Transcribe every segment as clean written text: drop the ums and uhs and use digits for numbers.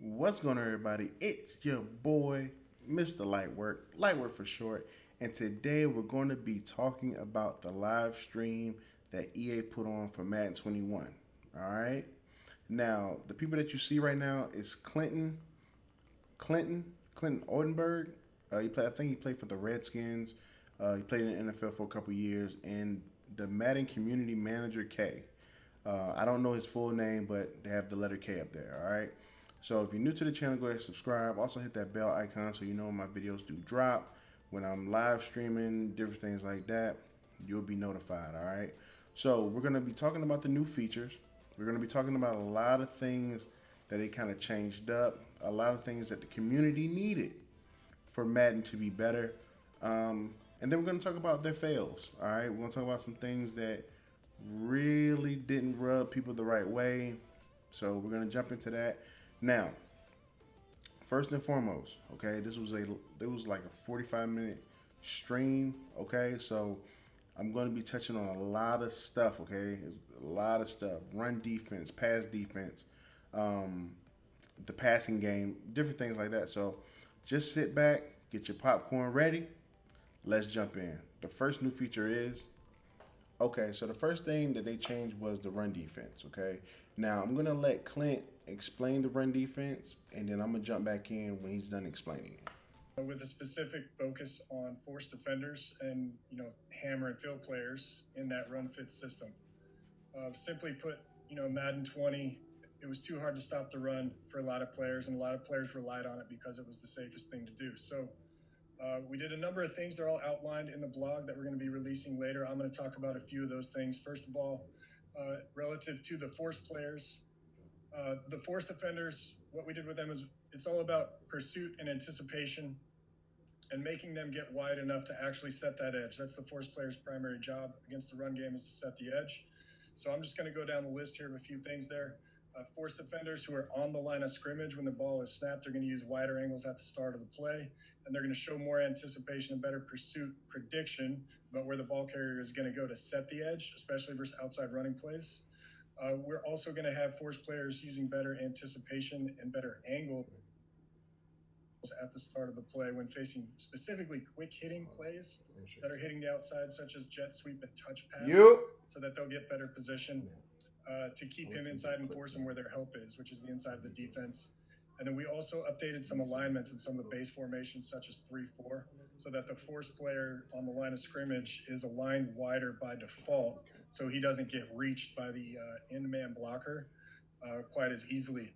What's going on, everybody? It's your boy, Mr. Lightwork, Lightwork for short. And today we're going to be talking about the live stream that EA put on for Madden 21. All right. Now, the people that you see right now is Clinton Oldenburg. I think he played for the Redskins. He played in the NFL for a couple years, and the Madden community manager K. I don't know his full name, but they have the letter K up there. All right. So if you're new to the channel, go ahead and subscribe. Also hit that bell icon so you know when my videos do drop. When I'm live streaming, different things like that, you'll be notified. All right. So we're gonna be talking about the new features. We're gonna be talking about a lot of things that they kind of changed up, a lot of things that the community needed for Madden to be better. And then we're going to talk about their fails. All right, we're going to talk about some things that really didn't rub people the right way. So we're going to jump into that now. First and foremost, okay, it was like a 45-minute stream. Okay, so I'm going to be touching on a lot of stuff. Okay, a lot of stuff: run defense, pass defense, the passing game, different things like that. So just sit back, get your popcorn ready. Let's jump in. The first new feature is, okay, so the first thing that they changed was the run defense, okay? Now, I'm going to let Clint explain the run defense, and then I'm going to jump back in when he's done explaining it. With a specific focus on force defenders and, hammer and field players in that run fit system. Simply put, Madden 20, it was too hard to stop the run for a lot of players, and a lot of players relied on it because it was the safest thing to do. So we did a number of things. They're all outlined in the blog that we're going to be releasing later. I'm going to talk about a few of those things. First of all, relative to the force players, the force defenders, what we did with them is it's all about pursuit and anticipation and making them get wide enough to actually set that edge. That's the force player's primary job against the run game, is to set the edge. So I'm just going to go down the list here of a few things there. Force defenders who are on the line of scrimmage when the ball is snapped, they're going to use wider angles at the start of the play, and they're going to show more anticipation and better pursuit prediction about where the ball carrier is going to go to set the edge, especially versus outside running plays. We're also going to have force players using better anticipation and better angle at the start of the play when facing specifically quick hitting plays that are hitting the outside, such as jet sweep and touch pass, so that they'll get better position to keep him inside and force him where their help is, which is the inside of the defense. And then we also updated some alignments in some of the base formations, such as 3-4, so that the force player on the line of scrimmage is aligned wider by default, so he doesn't get reached by the in-man blocker quite as easily.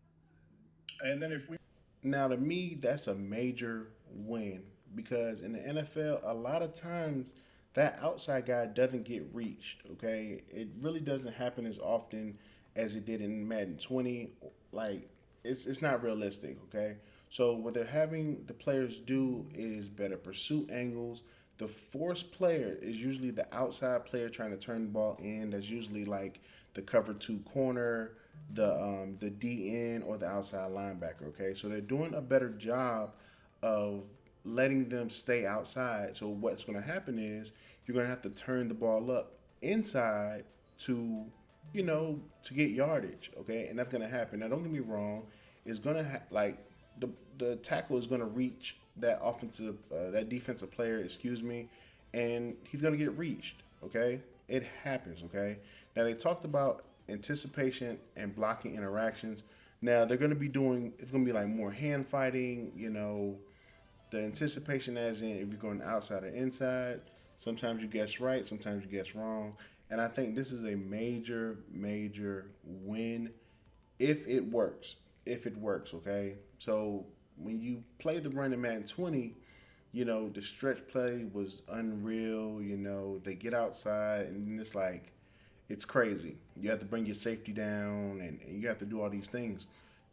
And then if we Now, to me, that's a major win because in the NFL, a lot of times that outside guy doesn't get reached. Okay, it really doesn't happen as often as it did in Madden 20. Like it's not realistic. Okay, so what they're having the players do is better pursuit angles. The force player is usually the outside player trying to turn the ball in. That's usually like the cover two corner, the DN or the outside linebacker. Okay, so they're doing a better job of letting them stay outside. So what's going to happen is you're going to have to turn the ball up inside to to get yardage. Okay, and that's going to happen. Now, don't get me wrong. It's going to like the tackle is going to reach that defensive player, excuse me, and he's going to get reached. Okay, it happens. Okay, now they talked about anticipation and blocking interactions. Now they're going to be doing, it's going to be like more hand fighting. The anticipation as in if you're going outside or inside. Sometimes you guess right, sometimes you guess wrong, and I think this is a major win if it works. If it works, okay. So when you play the run in Madden 20, the stretch play was unreal. They get outside and it's like, it's crazy. You have to bring your safety down and you have to do all these things.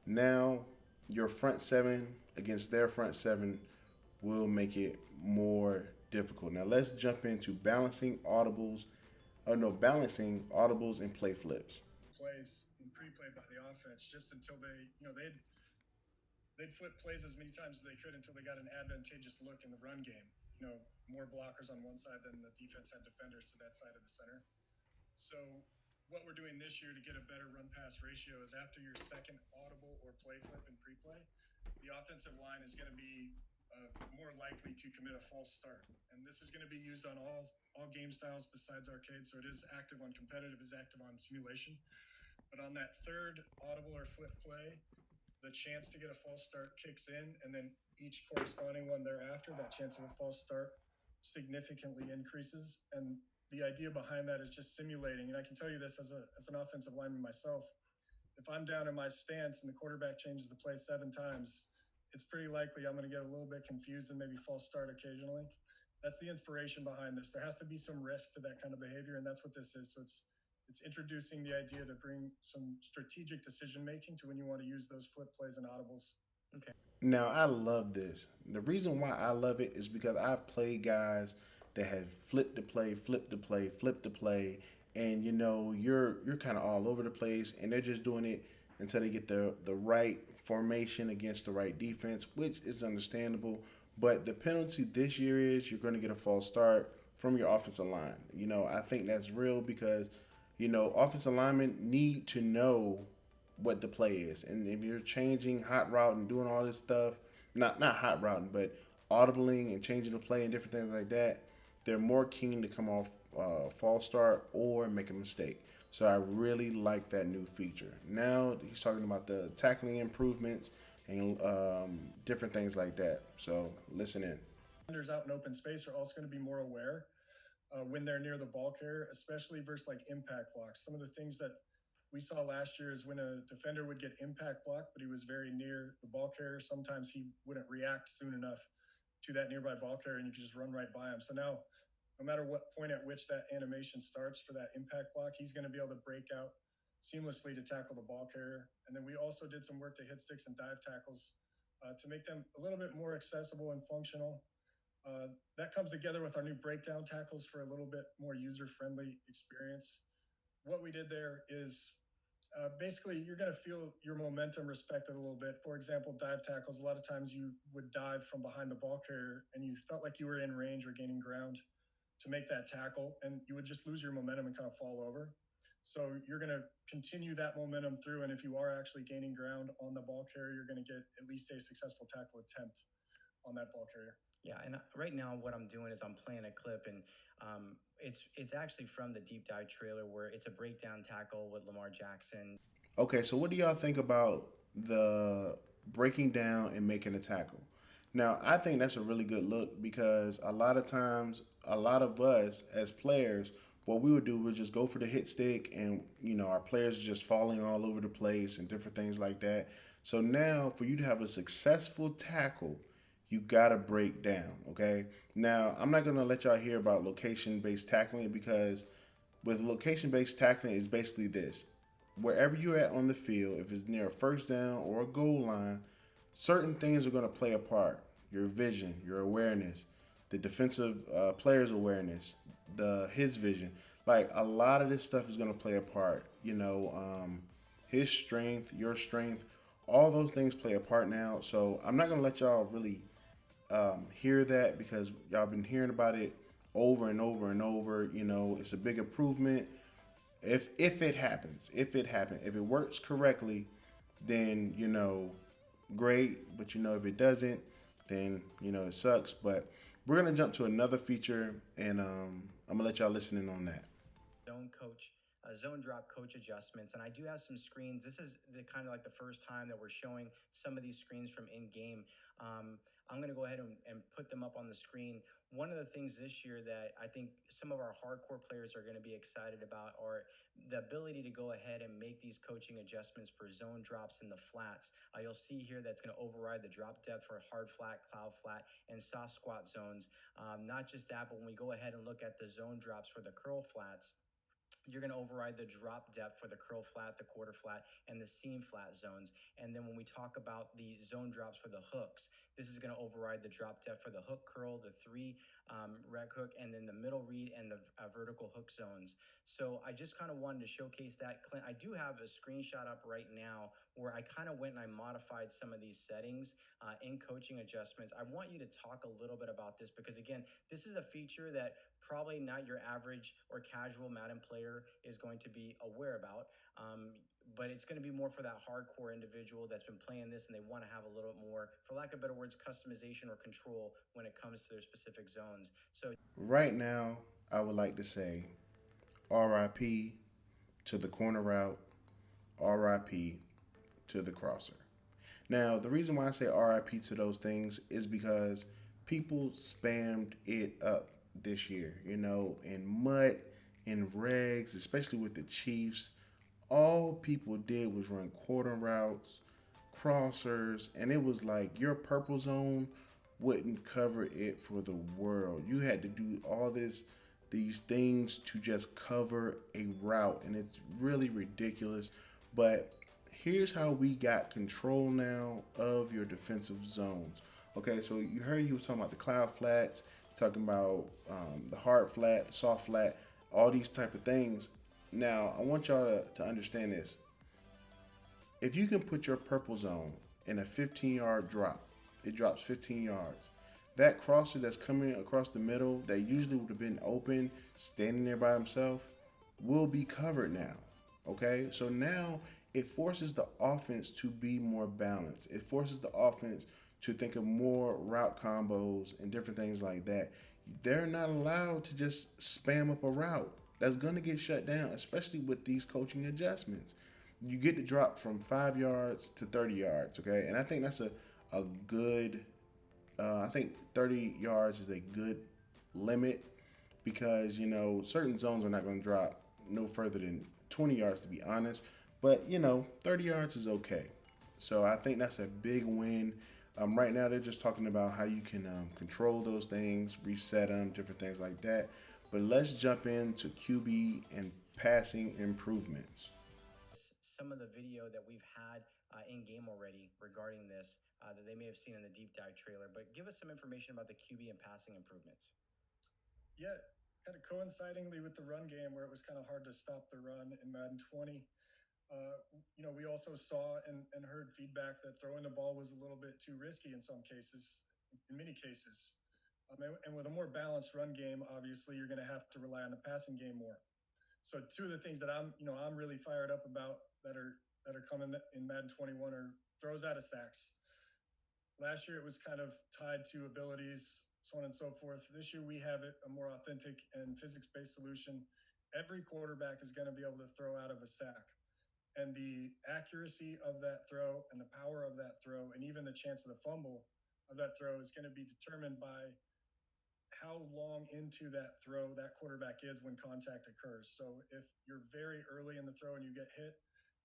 Now, your front seven against their front seven will make it more difficult. Now, let's jump into balancing audibles and play flips. Plays in pre-play by the offense just until they'd flip plays as many times as they could until they got an advantageous look in the run game. More blockers on one side than the defense had defenders to that side of the center. So what we're doing this year to get a better run pass ratio is after your second audible or play flip and pre-play, the offensive line is going to be more likely to commit a false start. And this is going to be used on all game styles besides arcade. So it is active on competitive, is active on simulation. But on that third audible or flip play, the chance to get a false start kicks in, and then each corresponding one thereafter, that chance of a false start significantly increases. And the idea behind that is just simulating. And I can tell you this as an offensive lineman myself, if I'm down in my stance and the quarterback changes the play 7 times, it's pretty likely I'm going to get a little bit confused and maybe false start occasionally. That's the inspiration behind this. There has to be some risk to that kind of behavior, and that's what this is. So it's introducing the idea to bring some strategic decision making to when you want to use those flip plays and audibles. Okay. Now I love this. The reason why I love it is because I've played guys that have flipped the play, flipped the play, flipped the play, and you're kind of all over the place, and they're just doing it until they get the right formation against the right defense, which is understandable. But the penalty this year is you're going to get a false start from your offensive line. I think that's real because offensive linemen need to know what the play is. And if you're changing hot route and doing all this stuff, not hot routing, but audibling and changing the play and different things like that, they're more keen to come off false start or make a mistake. So I really like that new feature. Now he's talking about the tackling improvements and different things like that. So listen in. Defenders out in open space are also going to be more aware when they're near the ball carrier, especially versus like impact blocks. Some of the things that we saw last year is when a defender would get impact block, but he was very near the ball carrier. Sometimes he wouldn't react soon enough to that nearby ball carrier, and you could just run right by him. So now, no matter what point at which that animation starts for that impact block, he's going to be able to break out seamlessly to tackle the ball carrier. And then we also did some work to hit sticks and dive tackles to make them a little bit more accessible and functional. That comes together with our new breakdown tackles for a little bit more user-friendly experience. What we did there is basically you're going to feel your momentum respected a little bit. For example, dive tackles, a lot of times you would dive from behind the ball carrier and you felt like you were in range or gaining ground to make that tackle, and you would just lose your momentum and kind of fall over. So you're going to continue that momentum through, and if you are actually gaining ground on the ball carrier, you're going to get at least a successful tackle attempt on that ball carrier. Yeah, and right now what I'm doing is I'm playing a clip, and it's actually from the deep dive trailer where it's a breakdown tackle with Lamar Jackson. Okay, so what do y'all think about the breaking down and making a tackle? Now, I think that's a really good look because a lot of times, a lot of us as players, what we would do was just go for the hit stick, and our players are just falling all over the place and different things like that. So now, for you to have a successful tackle, you gotta break down. Okay. Now, I'm not gonna let y'all hear about location-based tackling because with location-based tackling, it's basically this: wherever you're at on the field, if it's near a first down or a goal line, certain things are going to play a part. Your vision, your awareness, the defensive player's awareness, his vision. Like a lot of this stuff is going to play a part. His strength, your strength, all those things play a part now. So I'm not going to let y'all really hear that because y'all been hearing about it over and over and over. It's a big improvement. If it happens, if it works correctly, then great. But if it doesn't, then it sucks. But we're gonna jump to another feature, and I'm gonna let y'all listen in on that. Zone drop coach adjustments, and I do have some screens. This is the kind of like the first time that we're showing some of these screens from in game. I'm going to go ahead and put them up on the screen. One of the things this year that I think some of our hardcore players are going to be excited about are the ability to go ahead and make these coaching adjustments for zone drops in the flats. You'll see here that's going to override the drop depth for hard flat, cloud flat, and soft squat zones. Not just that, but when we go ahead and look at the zone drops for the curl flats, you're going to override the drop depth for the curl flat, the quarter flat, and the seam flat zones. And then when we talk about the zone drops for the hooks, this is going to override the drop depth for the hook curl, the 3 rec hook, and then the middle read and the vertical hook zones. So I just kind of wanted to showcase that. Clint, I do have a screenshot up right now where I kind of went and I modified some of these settings in coaching adjustments. I want you to talk a little bit about this because, again, this is a feature that probably not your average or casual Madden player is going to be aware about. But it's going to be more for that hardcore individual that's been playing this and they want to have a little more, for lack of better words, customization or control when it comes to their specific zones. So Right now, I would like to say RIP to the corner route, RIP to the crosser. Now, the reason why I say RIP to those things is because people spammed it up this year, in mud, in regs, especially with the Chiefs. All people did was run quarter routes, crossers, and it was like your purple zone wouldn't cover it for the world. You had to do all these things to just cover a route, and it's really ridiculous. But here's how we got control now of your defensive zones. Okay, so you heard he was talking about the cloud flats, talking about the hard flat, the soft flat, all these type of things. Now, I want y'all to understand this. If you can put your purple zone in a 15-yard drop, it drops 15 yards. That crosser that's coming across the middle that usually would have been open, standing there by himself, will be covered now. Okay? So now it forces the offense to be more balanced. It forces the offense to think of more route combos and different things like that. They're not allowed to just spam up a route. That's going to get shut down, especially with these coaching adjustments. You get to drop from 5 yards to 30 yards, okay? And I think that's a good, I think 30 yards is a good limit because, certain zones are not going to drop no further than 20 yards, to be honest. But, 30 yards is okay. So I think that's a big win. Right now, they're just talking about how you can control those things, reset them, different things like that. But let's jump into QB and passing improvements. some of the video that we've had in game already regarding this that they may have seen in the deep dive trailer, but give us some information about the QB and passing improvements. Yeah, kind of coincidingly with the run game where it was kind of hard to stop the run in Madden 20. We also saw and heard feedback that throwing the ball was a little bit too risky in some cases, in many cases. And with a more balanced run game, obviously you're going to have to rely on the passing game more. So two of the things that I'm really fired up about that are coming in Madden 21 are throws out of sacks. Last year it was kind of tied to abilities, so on and so forth. This year we have it a more authentic and physics-based solution. Every quarterback is going to be able to throw out of a sack. And the accuracy of that throw and the power of that throw and even the chance of the fumble of that throw is going to be determined by how long into that throw that quarterback is when contact occurs. So if you're very early in the throw and you get hit,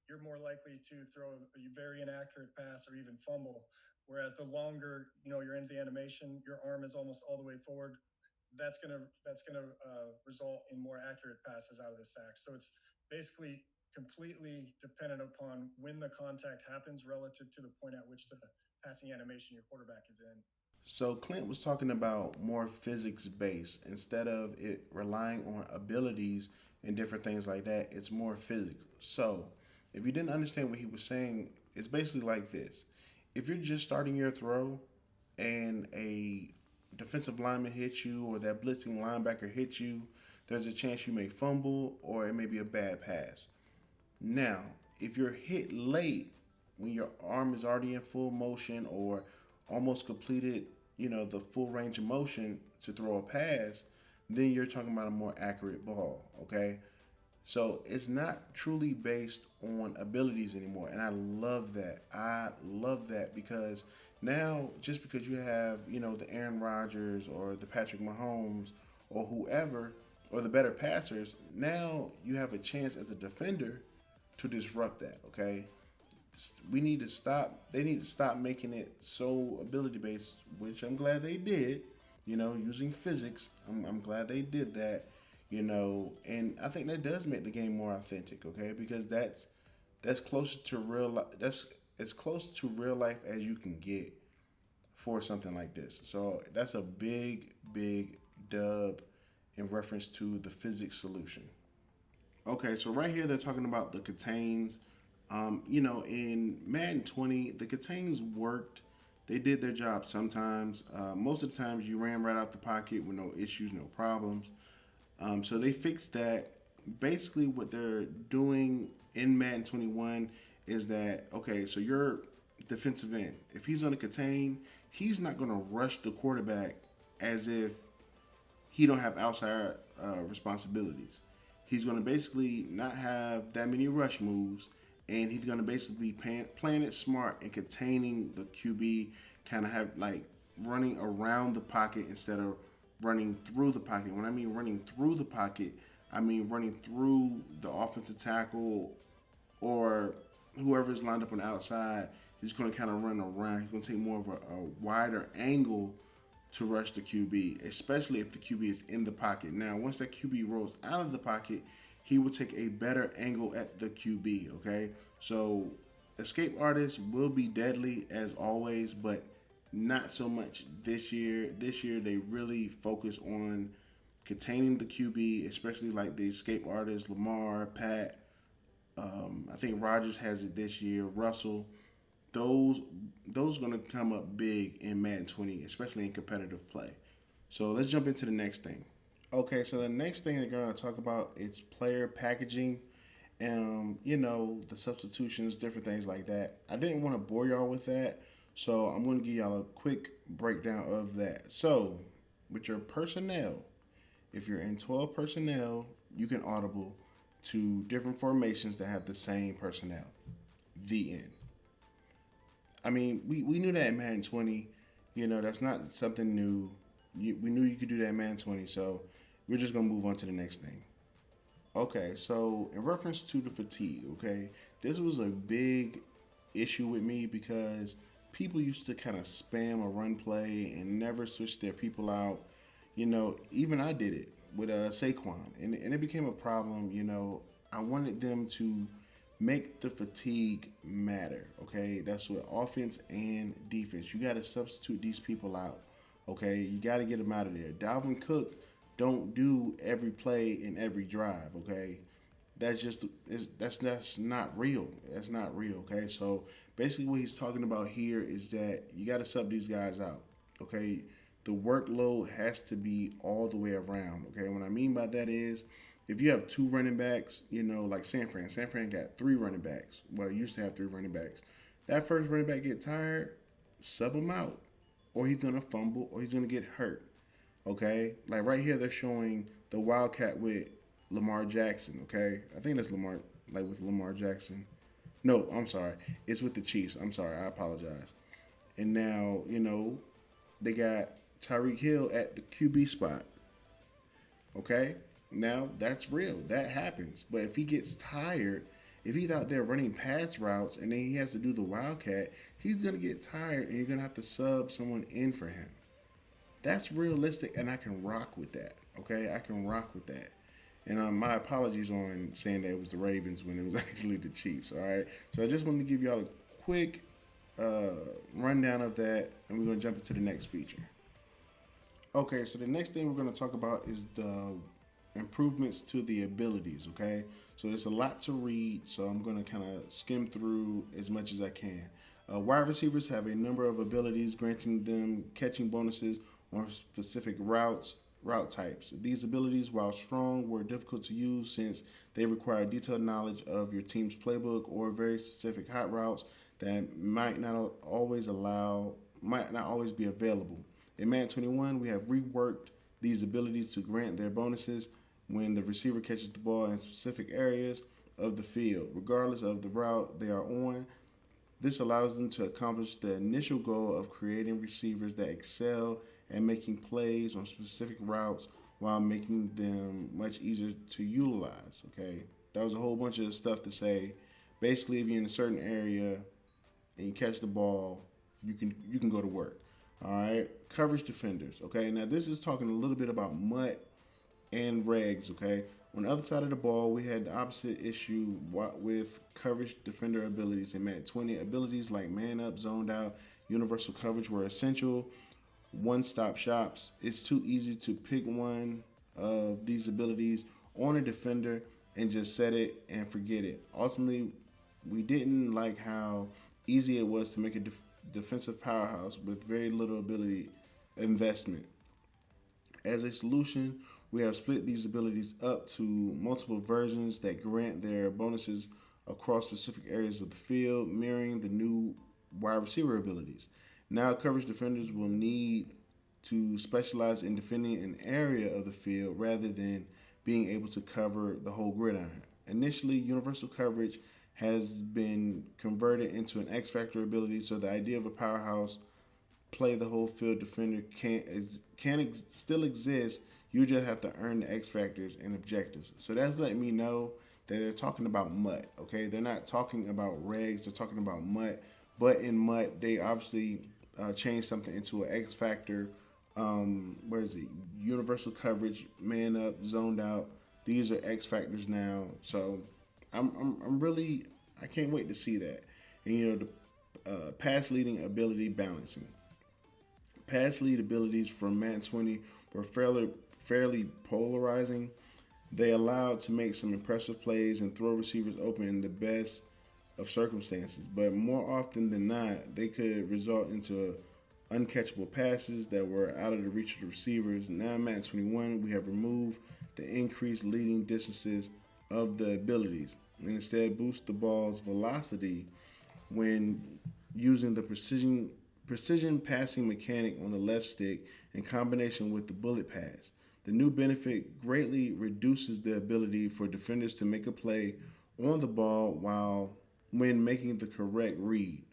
you're more likely to throw a very inaccurate pass or even fumble. Whereas the longer you're into the animation, your arm is almost all the way forward. That's gonna result in more accurate passes out of the sack. So it's basically completely dependent upon when the contact happens relative to the point at which the passing animation your quarterback is in. So Clint was talking about more physics based instead of it relying on abilities and different things like that. It's more physics. So if you didn't understand what he was saying, it's basically like this. If you're just starting your throw and a defensive lineman hits you or that blitzing linebacker hits you, there's a chance you may fumble or it may be a bad pass. Now, if you're hit late when your arm is already in full motion or almost completed, the full range of motion to throw a pass, then you're talking about a more accurate ball, okay? So it's not truly based on abilities anymore. And I love that. I love that because now just because you have, the Aaron Rodgers or the Patrick Mahomes or whoever or the better passers, now you have a chance as a defender to disrupt that, okay? They need to stop making it so ability based, which I'm glad they did, using physics. I'm glad they did that, and I think that does make the game more authentic, okay? Because that's closer to real life. That's as close to real life as you can get for something like this. So that's a big dub in reference to the physics solution. Okay, so right here they're talking about the contains. In Madden 20, the contains worked they did their job sometimes. Most of the times you ran right out the pocket with no issues, no problems. So they fixed that. Basically, what they're doing in Madden 21 is that, okay, so your defensive end, if he's going to contain, he's not going to rush the quarterback as if he don't have outside responsibilities. He's going to basically not have that many rush moves, and he's going to basically be playing it smart and containing the QB, kind of have like running around the pocket instead of running through the pocket. When I mean running through the pocket, I mean running through the offensive tackle or whoever's lined up on the outside. He's going to kind of run around. He's going to take more of a wider angle to rush the QB, especially if the QB is in the pocket. Now, once that QB rolls out of the pocket, he will take a better angle at the QB, okay? So, escape artists will be deadly as always, but not so much this year. This year, they really focus on containing the QB, especially like the escape artists, Lamar, Pat. I think Rodgers has it this year, Russell. Those are gonna come up big in Madden 20, especially in competitive play. So let's jump into the next thing. Okay, so the next thing they're gonna talk about is player packaging, the substitutions, different things like that. I didn't want to bore y'all with that, so I'm gonna give y'all a quick breakdown of that. So with your personnel, if you're in 12 personnel, you can audible to different formations that have the same personnel. The end. I mean, we knew that in Madden 20. That's not something new. We knew you could do that in Madden 20, so we're just going to move on to the next thing. Okay, so in reference to the fatigue, okay, this was a big issue with me because people used to kind of spam a run play and never switch their people out. Even I did it with Saquon, and it became a problem. I wanted them to make the fatigue matter, okay? That's what offense and defense. You got to substitute these people out, okay? You got to get them out of there. Dalvin Cook don't do every play in every drive, okay? That's not real. That's not real, okay? So basically what he's talking about here is that you got to sub these guys out, okay? The workload has to be all the way around, okay? What I mean by that is, if you have two running backs, like San Fran got three running backs. Well, used to have three running backs. That first running back get tired, sub him out. Or he's going to fumble, or he's going to get hurt. Okay? Like right here, they're showing the Wildcat with Lamar Jackson, okay? I think that's Lamar, like with Lamar Jackson. No, I'm sorry. It's with the Chiefs. I'm sorry. I apologize. And now, they got Tyreek Hill at the QB spot. Okay? Now, that's real. That happens. But if he gets tired, if he's out there running pass routes and then he has to do the Wildcat, he's going to get tired and you're going to have to sub someone in for him. That's realistic, and I can rock with that. Okay? I can rock with that. And my apologies on saying that it was the Ravens when it was actually the Chiefs. All right? So I just wanted to give y'all a quick rundown of that, and we're going to jump into the next feature. Okay, so the next thing we're going to talk about is the improvements to the abilities, okay? So there's a lot to read, so I'm going to kind of skim through as much as I can. Wide receivers have a number of abilities, granting them catching bonuses on specific route types. These abilities, while strong, were difficult to use since they require detailed knowledge of your team's playbook or very specific hot routes that might not always be available. In Madden 21, we have reworked these abilities to grant their bonuses when the receiver catches the ball in specific areas of the field, regardless of the route they are on. This allows them to accomplish the initial goal of creating receivers that excel at making plays on specific routes while making them much easier to utilize, okay? That was a whole bunch of stuff to say. Basically, if you're in a certain area and you catch the ball, you can go to work. All right, coverage defenders. Okay, now this is talking a little bit about MUT and regs. Okay, on the other side of the ball, we had the opposite issue with coverage defender abilities in Madden 20. Abilities like man up, zoned out, universal coverage were essential one-stop shops. It's too easy to pick one of these abilities on a defender and just set it and forget it. Ultimately, we didn't like how easy it was to make a defensive powerhouse with very little ability investment. As a solution, we have split these abilities up to multiple versions that grant their bonuses across specific areas of the field, mirroring the new wide receiver abilities. Now, coverage defenders will need to specialize in defending an area of the field rather than being able to cover the whole gridiron. Initially, universal coverage has been converted into an X Factor ability, so the idea of a powerhouse play the whole field defender still exist. You just have to earn the X factors and objectives. So that's letting me know that they're talking about MUT. Okay, they're not talking about regs. They're talking about MUT. But in MUT, they obviously changed something into an X factor. Where is it? Universal coverage, man up, zoned out. These are X factors now. So I'm really, I can't wait to see that. And the pass leading ability balancing. Pass lead abilities from Madden 20 were fairly polarizing. They allowed to make some impressive plays and throw receivers open in the best of circumstances, but more often than not, they could result into uncatchable passes that were out of the reach of the receivers. Now in Madden 21, we have removed the increased leading distances of the abilities and instead boost the ball's velocity when using the precision passing mechanic on the left stick in combination with the bullet pass. The new benefit greatly reduces the ability for defenders to make a play on the ball when making the correct read.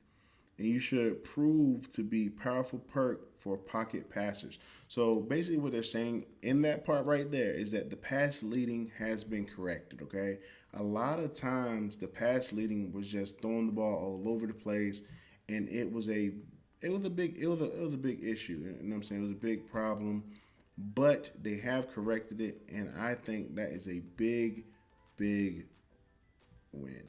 And you should prove to be powerful perk for pocket passers. So basically what they're saying in that part right there is that the pass leading has been corrected, okay? A lot of times the pass leading was just throwing the ball all over the place, and it was a big issue. You know what I'm saying? It was a big problem, but they have corrected it, and I think that is a big win.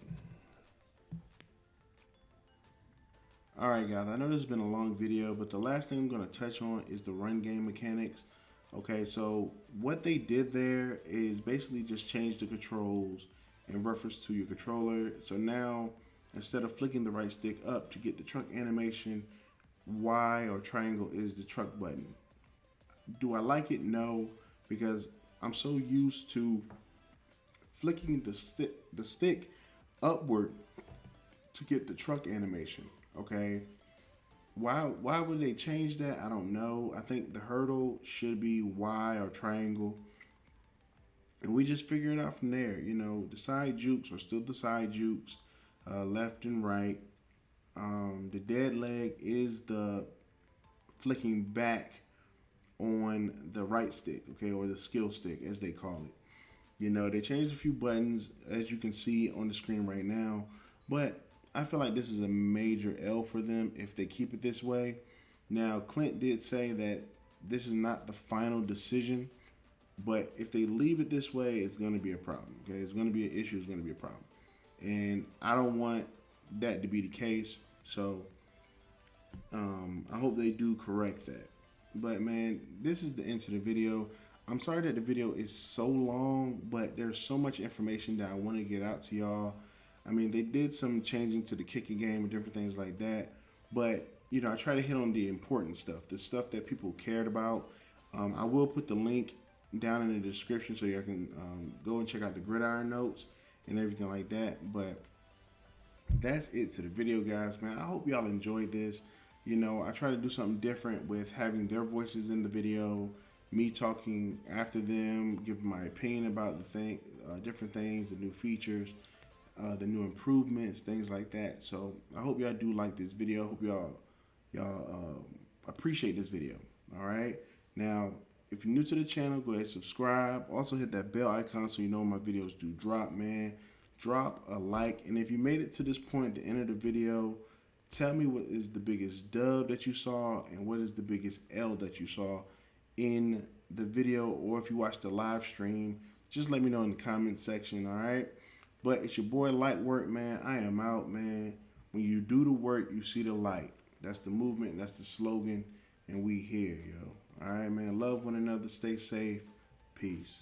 All right, guys, I know this has been a long video, but the last thing I'm going to touch on is the run game mechanics. Okay, so what they did there is basically just change the controls in reference to your controller. So now, instead of flicking the right stick up to get the truck animation, Y or triangle is the truck button. Do I like it? No, because I'm so used to flicking the stick upward to get the truck animation. Okay, why would they change that? I don't know. I think the hurdle should be Y or triangle, and we just figure it out from there. You know, the side jukes are still the side jukes, left and right. The dead leg is the flicking back on the right stick, okay, or the skill stick as they call it. You know, they changed a few buttons as you can see on the screen right now, but I feel like this is a major L for them if they keep it this way. Now, Clint did say that this is not the final decision, but if they leave it this way, it's going to be a problem, okay? It's going to be an issue, it's going to be a problem. And I don't want that to be the case, so I hope they do correct that. But man, this is the end to the video. I'm sorry that the video is so long, but there's so much information that I want to get out to y'all. I mean, they did some changing to the kicking game and different things like that, but you know, I try to hit on the important stuff, the stuff that people cared about. I will put the link down in the description so you can go and check out the gridiron notes and everything like that. But that's it to the video, guys, man. I hope y'all enjoyed this. You know, I try to do something different with having their voices in the video, me talking after them, giving my opinion about the different things, the new features, the new improvements, things like that. So I hope y'all do like this video. I hope y'all appreciate this video. All right. Now, if you're new to the channel, go ahead and subscribe. Also hit that bell icon so you know when my videos do drop, man. Drop a like. And if you made it to this point at the end of the video, tell me what is the biggest dub that you saw and what is the biggest L that you saw in the video, or if you watched the live stream, just let me know in the comment section. All right. But it's your boy Lightwork, man. I am out, man. When you do the work, you see the light. That's the movement. That's the slogan. And we here, yo. All right, man. Love one another. Stay safe. Peace.